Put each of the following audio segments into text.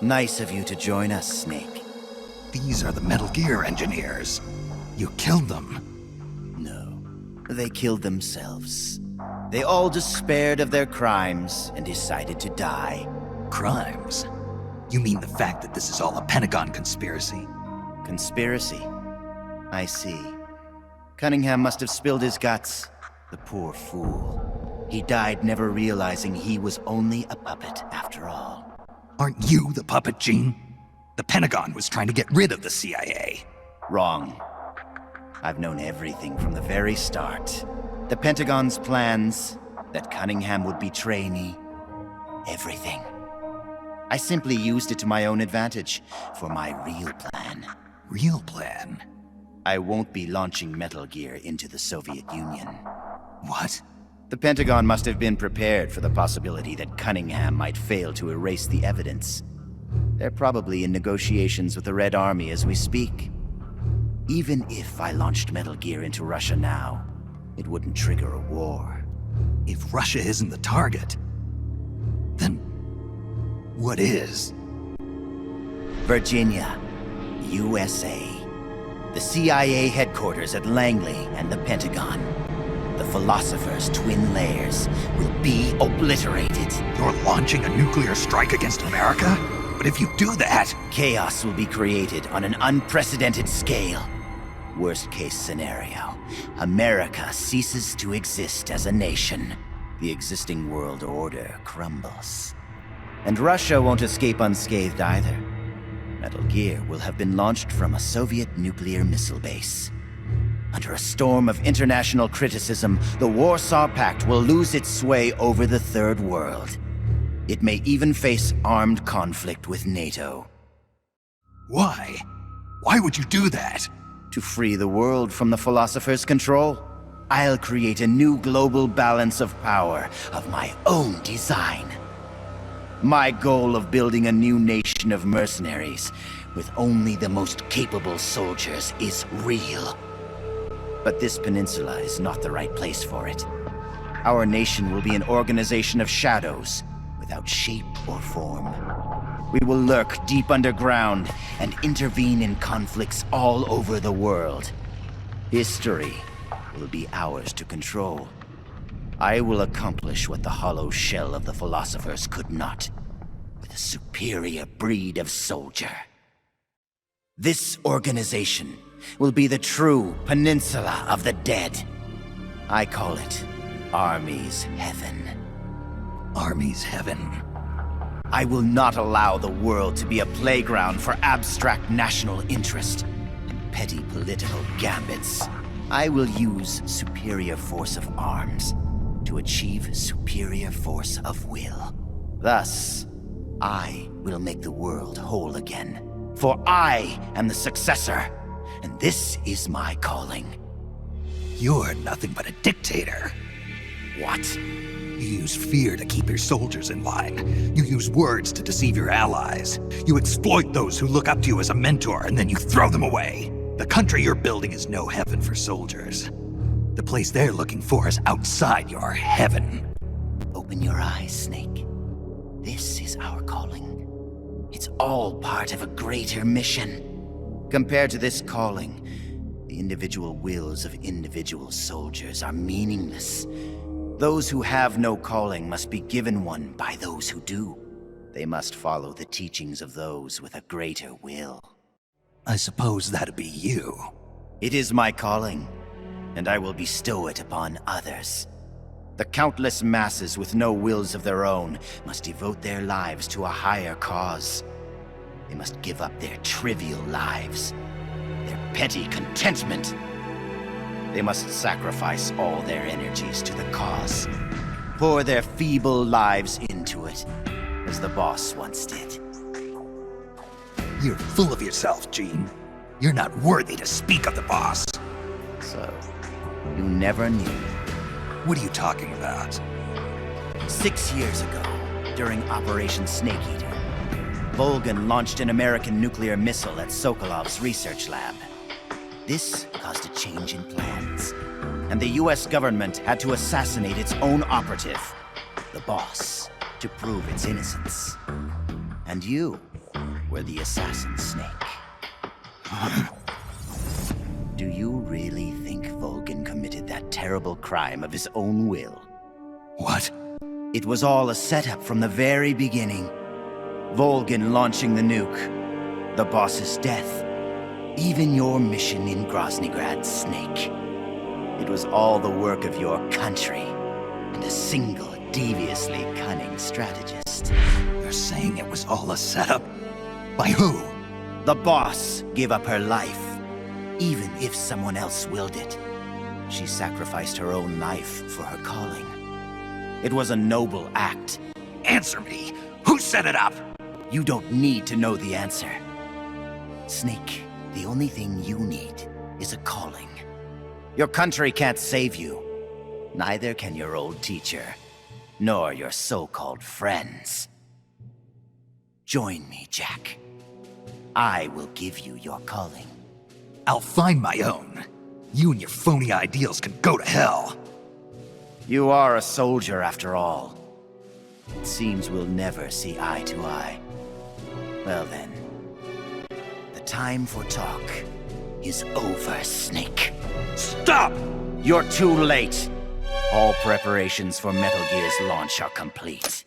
Nice of you to join us, Snake. These are the Metal Gear engineers. You killed them. No, they killed themselves. They all despaired of their crimes and decided to die. Crimes? You mean the fact that this is all a Pentagon conspiracy? Conspiracy? I see. Cunningham must have spilled his guts. The poor fool. He died never realizing he was only a puppet after all. Aren't you the puppet, Gene? The Pentagon was trying to get rid of the CIA. Wrong. I've known everything from the very start. The Pentagon's plans, that Cunningham would betray me. Everything. I simply used it to my own advantage, for my real plan. Real plan? I won't be launching Metal Gear into the Soviet Union. What? The Pentagon must have been prepared for the possibility that Cunningham might fail to erase the evidence. They're probably in negotiations with the Red Army as we speak. Even if I launched Metal Gear into Russia now, it wouldn't trigger a war. If Russia isn't the target, then what is? Virginia, USA. The CIA headquarters at Langley and the Pentagon. The Philosopher's twin lairs will be obliterated. You're launching a nuclear strike against America? But if you do that... Chaos will be created on an unprecedented scale. Worst case scenario, America ceases to exist as a nation. The existing world order crumbles. And Russia won't escape unscathed either. Metal Gear will have been launched from a Soviet nuclear missile base. Under a storm of international criticism, the Warsaw Pact will lose its sway over the Third World. It may even face armed conflict with NATO. Why? Why would you do that? To free the world from the Philosopher's control, I'll create a new global balance of power of my own design. My goal of building a new nation of mercenaries with only the most capable soldiers is real. But this peninsula is not the right place for it. Our nation will be an organization of shadows, without shape or form. We will lurk deep underground and intervene in conflicts all over the world. History will be ours to control. I will accomplish what the hollow shell of the Philosophers could not, with a superior breed of soldier. This organization will be the true Peninsula of the Dead. I call it Army's Heaven. Army's Heaven? I will not allow the world to be a playground for abstract national interest and petty political gambits. I will use superior force of arms to achieve superior force of will. Thus, I will make the world whole again. For I am the successor, and this is my calling. You're nothing but a dictator. What? You use fear to keep your soldiers in line. You use words to deceive your allies. You exploit those who look up to you as a mentor, and then you throw them away. The country you're building is no heaven for soldiers. The place they're looking for is outside your heaven. Open your eyes, Snake. This is our calling. It's all part of a greater mission. Compared to this calling, the individual wills of individual soldiers are meaningless. Those who have no calling must be given one by those who do. They must follow the teachings of those with a greater will. I suppose that'd be you. It is my calling, and I will bestow it upon others. The countless masses with no wills of their own must devote their lives to a higher cause. They must give up their trivial lives, their petty contentment. They must sacrifice all their energies to the cause, pour their feeble lives into it, as the boss once did. You're full of yourself, Gene. You're not worthy to speak of the boss. So, you never knew. What are you talking about? 6 years ago, during Operation Snake Eater, Volgan launched an American nuclear missile at Sokolov's research lab. This caused a change in plans, and the US government had to assassinate its own operative, the boss, to prove its innocence. And you were the assassin, Snake. Do you really think Volgin committed that terrible crime of his own will? What? It was all a setup from the very beginning. Volgin launching the nuke, the boss's death, even your mission in Groznygrad, Snake. It was all the work of your country, and a single, deviously cunning strategist. You're saying it was all a setup? By who? The boss gave up her life, even if someone else willed it. She sacrificed her own life for her calling. It was a noble act. Answer me! Who set it up? You don't need to know the answer. Snake, the only thing you need is a calling. Your country can't save you. Neither can your old teacher, nor your so-called friends. Join me, Jack. I will give you your calling. I'll find my own. You and your phony ideals can go to hell. You are a soldier after all. It seems we'll never see eye to eye. Well then, the time for talk is over, Snake. Stop! You're too late. All preparations for Metal Gear's launch are complete.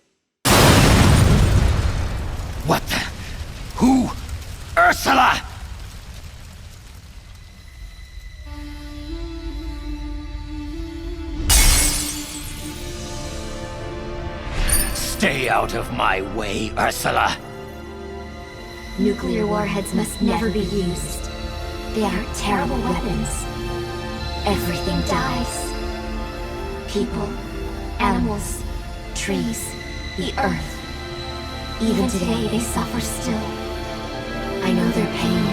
What the? Who? Ursula! Stay out of my way, Ursula! Nuclear warheads must never be used. They are terrible weapons. Everything dies. People, animals, trees, the earth. Even today, they suffer still. I know their pain,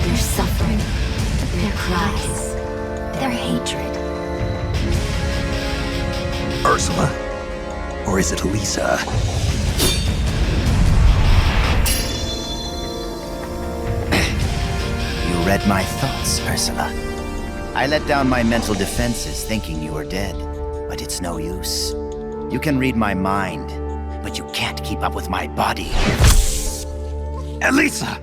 their suffering, their cries, their hatred. Ursula? Or is it Elisa? You read my thoughts, Ursula. I let down my mental defenses thinking you were dead, but it's no use. You can read my mind, but you can't keep up with my body. Elisa!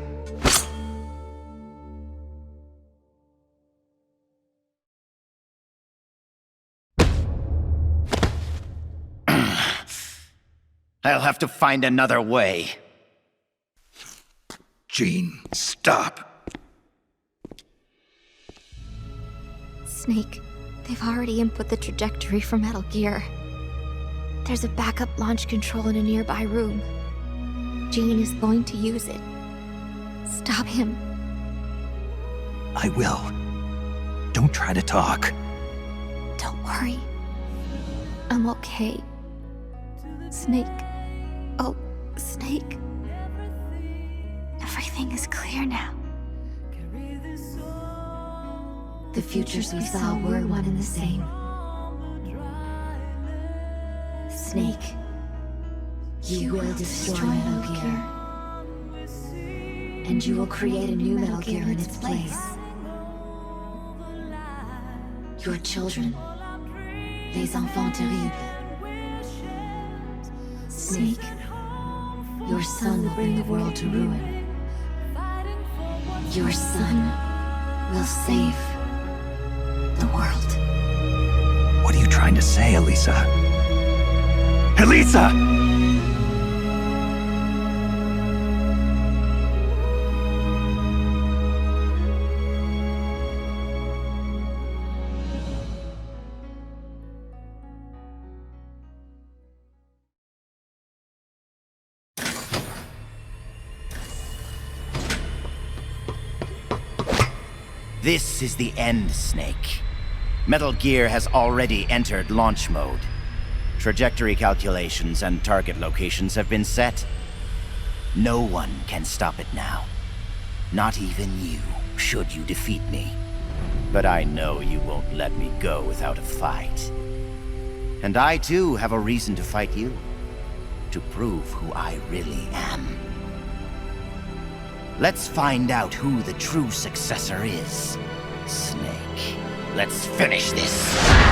I'll have to find another way. Jean, stop. Snake, they've already input the trajectory for Metal Gear. There's a backup launch control in a nearby room. Jean is going to use it. Stop him. I will. Don't try to talk. Don't worry. I'm okay. Snake. Oh, Snake. Everything is clear now. The futures we saw were one and the same. Snake, you will destroy Metal Gear. And you will create a new Metal Gear in its place. Your children, les enfants terribles. Snake, your son will bring the world to ruin. Your son will save the world. What are you trying to say, Elisa? Elisa! This is the end, Snake. Metal Gear has already entered launch mode. Trajectory calculations and target locations have been set. No one can stop it now. Not even you, should you defeat me. But I know you won't let me go without a fight. And I too have a reason to fight you. To prove who I really am. Let's find out who the true successor is. Snake, let's finish this.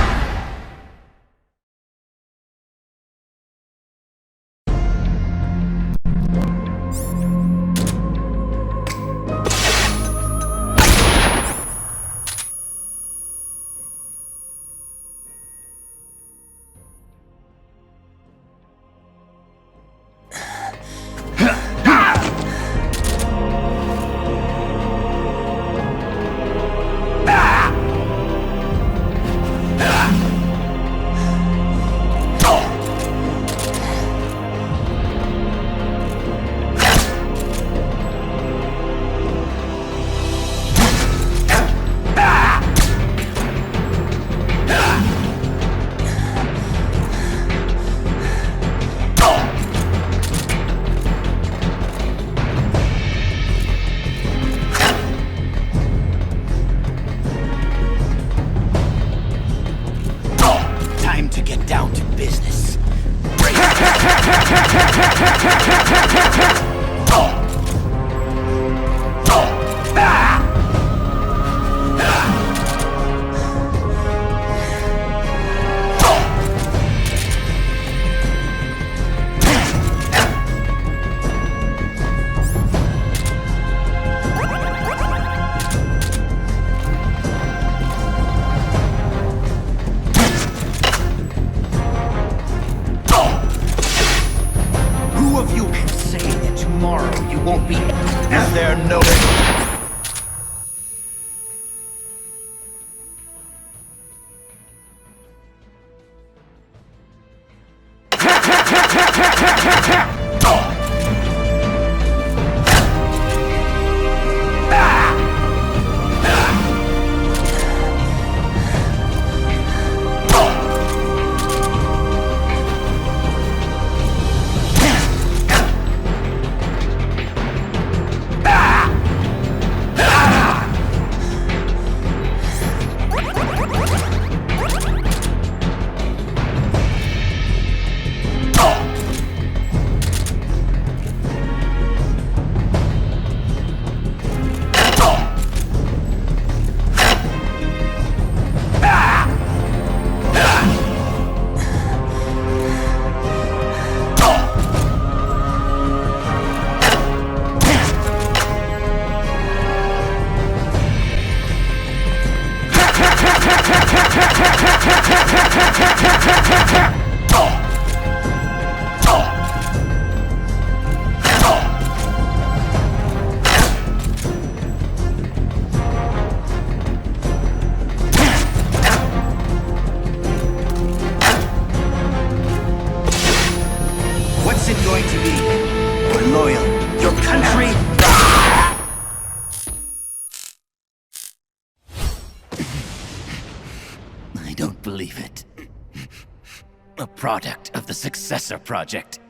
Product of the Successor Project.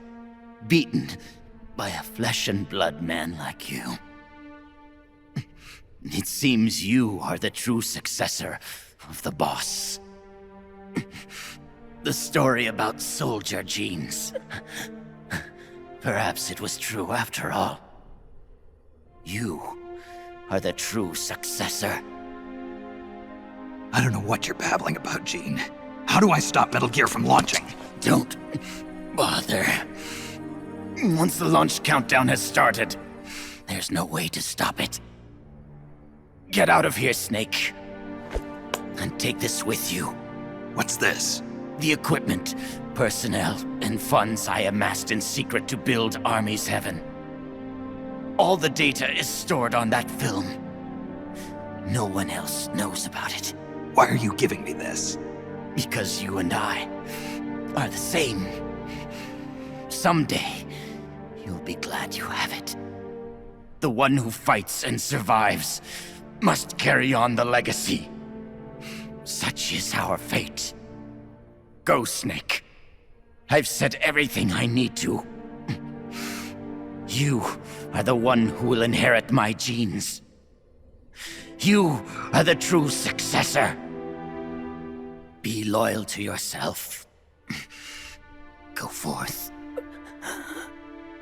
Beaten by a flesh and blood man like you. It seems you are the true successor of the boss. The story about soldier genes. Perhaps it was true after all. You are the true successor. I don't know what you're babbling about, Gene. How do I stop Metal Gear from launching? Don't bother. Once the launch countdown has started, there's no way to stop it. Get out of here, Snake. And take this with you. What's this? The equipment, personnel, and funds I amassed in secret to build Army's Heaven. All the data is stored on that film. No one else knows about it. Why are you giving me this? Because you and I are the same. Someday, you'll be glad you have it. The one who fights and survives must carry on the legacy. Such is our fate. Go, Snake. I've said everything I need to. You are the one who will inherit my genes. You are the true successor. Be loyal to yourself. Go forth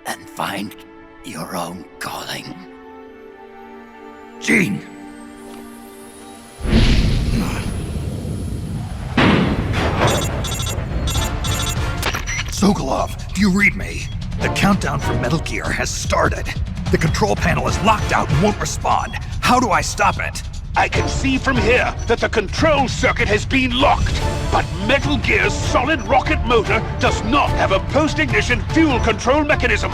and find your own calling. Gene! Sokolov, do you read me? The countdown for Metal Gear has started. The control panel is locked out and won't respond. How do I stop it? I can see from here that the control circuit has been locked, but Metal Gear's solid rocket motor does not have a post-ignition fuel control mechanism.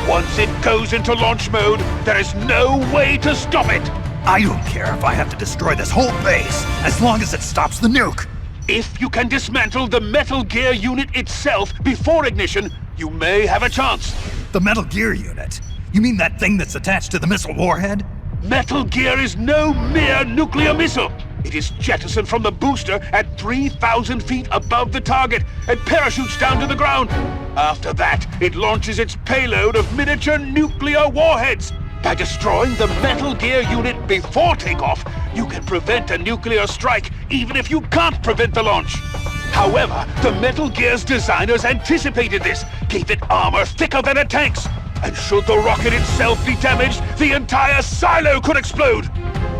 Once it goes into launch mode, there is no way to stop it. I don't care if I have to destroy this whole base, as long as it stops the nuke. If you can dismantle the Metal Gear unit itself before ignition, you may have a chance. The Metal Gear unit? You mean that thing that's attached to the missile warhead? Metal Gear is no mere nuclear missile. It is jettisoned from the booster at 3,000 feet above the target and parachutes down to the ground. After that, it launches its payload of miniature nuclear warheads. By destroying the Metal Gear unit before takeoff, you can prevent a nuclear strike, even if you can't prevent the launch. However, the Metal Gear's designers anticipated this, gave it armor thicker than a tank's. And should the rocket itself be damaged, the entire silo could explode!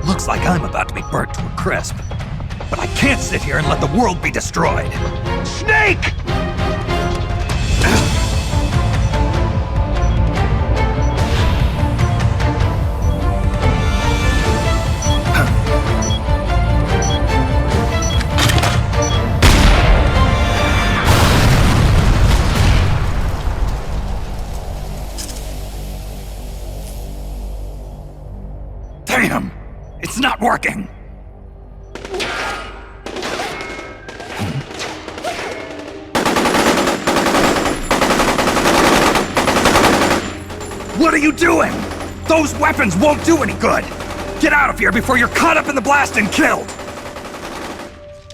Looks like I'm about to be burnt to a crisp. But I can't sit here and let the world be destroyed. Snake! Damn! It's not working! What are you doing? Those weapons won't do any good! Get out of here before you're caught up in the blast and killed!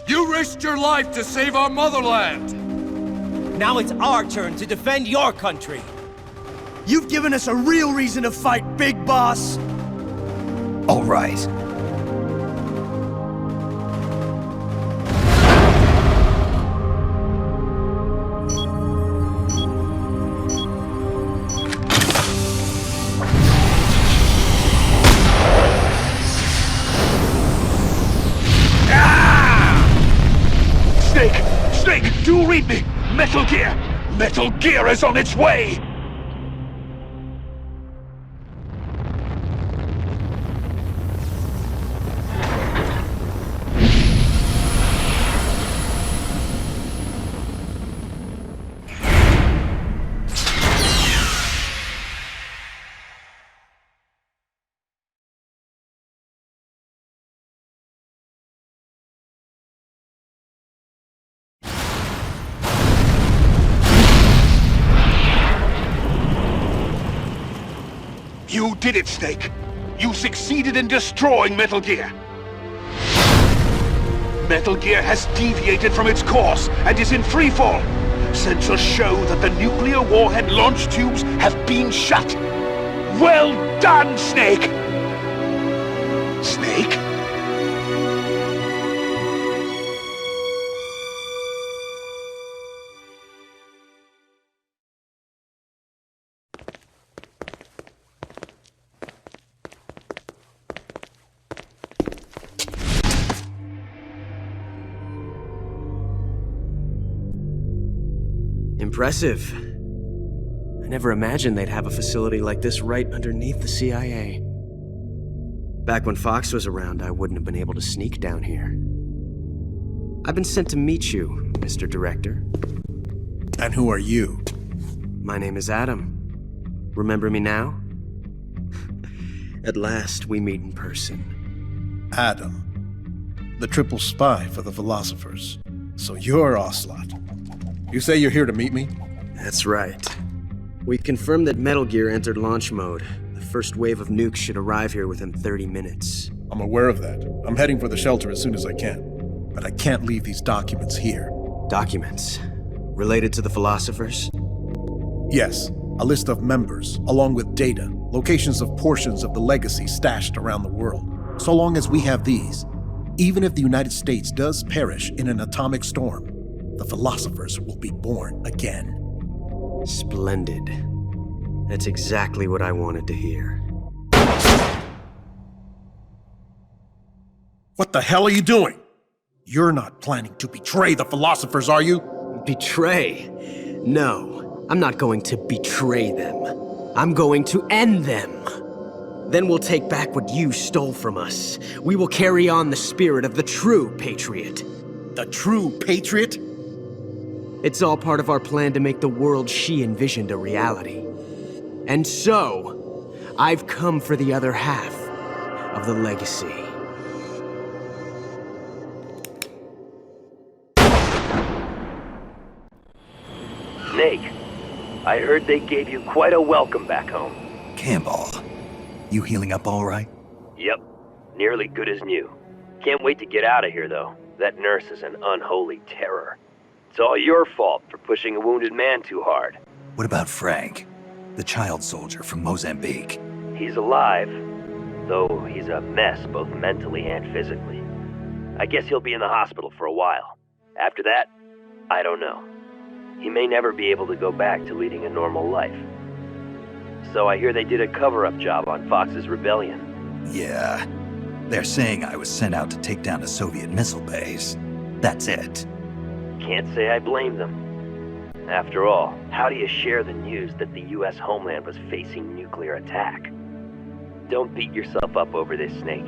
You risked your life to save our motherland! Now it's our turn to defend your country! You've given us a real reason to fight, Big Boss! All right. Snake, do read me! Metal Gear! Metal Gear is on its way! You did it, Snake! You succeeded in destroying Metal Gear! Metal Gear has deviated from its course and is in freefall! Sensors show that the nuclear warhead launch tubes have been shut! Well done, Snake! Snake? Impressive. I never imagined they'd have a facility like this right underneath the CIA. Back when Fox was around, I wouldn't have been able to sneak down here. I've been sent to meet you, Mr. Director. And who are you? My name is Adam. Remember me now? At last, we meet in person. Adam. The triple spy for the philosophers. So you're Ocelot. You say you're here to meet me? That's right. We confirmed that Metal Gear entered launch mode. The first wave of nukes should arrive here within 30 minutes. I'm aware of that. I'm heading for the shelter as soon as I can. But I can't leave these documents here. Documents? Related to the philosophers? Yes, a list of members, along with data, locations of portions of the legacy stashed around the world. So long as we have these, even if the United States does perish in an atomic storm, the philosophers will be born again. Splendid. That's exactly what I wanted to hear. What the hell are you doing? You're not planning to betray the philosophers, are you? Betray? No, I'm not going to betray them. I'm going to end them. Then we'll take back what you stole from us. We will carry on the spirit of the true patriot. The true patriot? It's all part of our plan to make the world she envisioned a reality. And so, I've come for the other half of the legacy. Snake, I heard they gave you quite a welcome back home. Campbell, you healing up all right? Yep, nearly good as new. Can't wait to get out of here, though. That nurse is an unholy terror. It's all your fault for pushing a wounded man too hard. What about Frank, the child soldier from Mozambique? He's alive, though he's a mess both mentally and physically. I guess he'll be in the hospital for a while. After that, I don't know. He may never be able to go back to leading a normal life. So I hear they did a cover-up job on Fox's rebellion. Yeah. They're saying I was sent out to take down a Soviet missile base. That's it. Can't say I blame them. After all, how do you share the news that the US homeland was facing nuclear attack? Don't beat yourself up over this, Snake.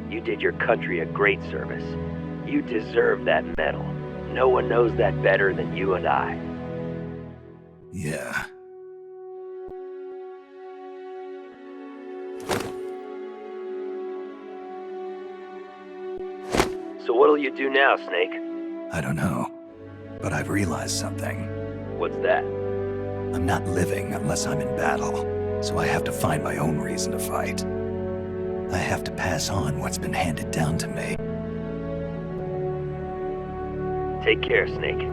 You did your country a great service. You deserve that medal. No one knows that better than you and I. Yeah. So what'll you do now, Snake? I don't know. But I've realized something. What's that? I'm not living unless I'm in battle, so I have to find my own reason to fight. I have to pass on what's been handed down to me. Take care, Snake.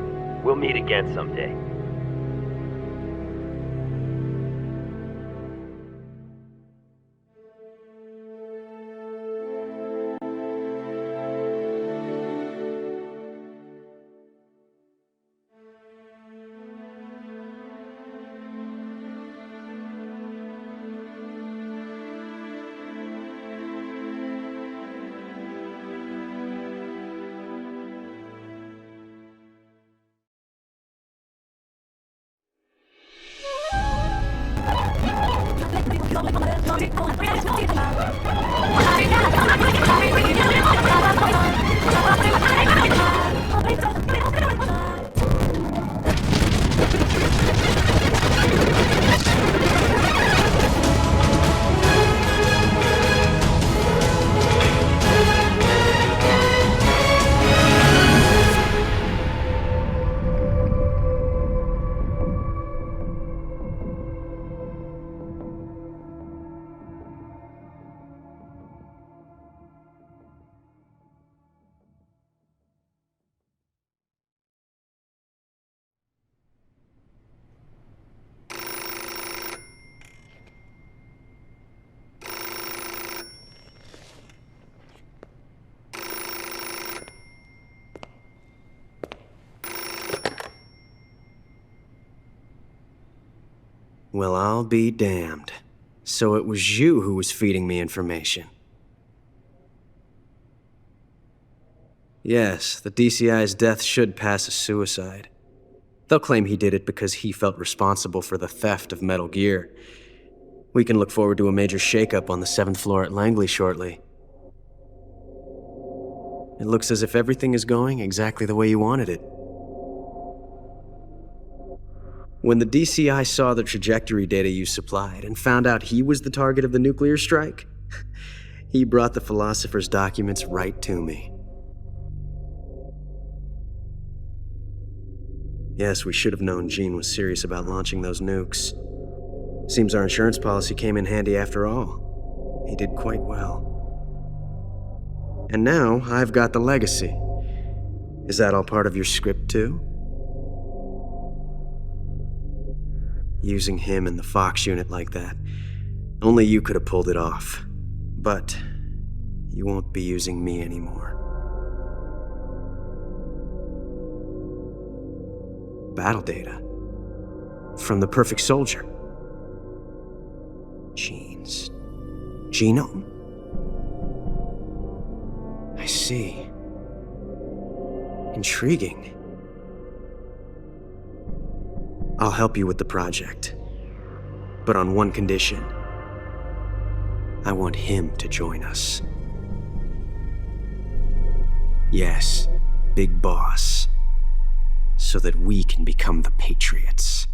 We'll meet again someday. Well, I'll be damned. So it was you who was feeding me information. Yes, the DCI's death should pass as suicide. They'll claim he did it because he felt responsible for the theft of Metal Gear. We can look forward to a major shakeup on the 7th floor at Langley shortly. It looks as if everything is going exactly the way you wanted it. When the DCI saw the trajectory data you supplied and found out he was the target of the nuclear strike, he brought the Philosopher's documents right to me. Yes, we should have known Gene was serious about launching those nukes. Seems our insurance policy came in handy after all. He did quite well. And now I've got the legacy. Is that all part of your script too? Using him in the Fox unit like that. Only you could have pulled it off. But you won't be using me anymore. Battle data. From the Perfect Soldier. Gene's genome? I see. Intriguing. I'll help you with the project. But on one condition. I want him to join us. Yes, Big Boss. So that we can become the Patriots.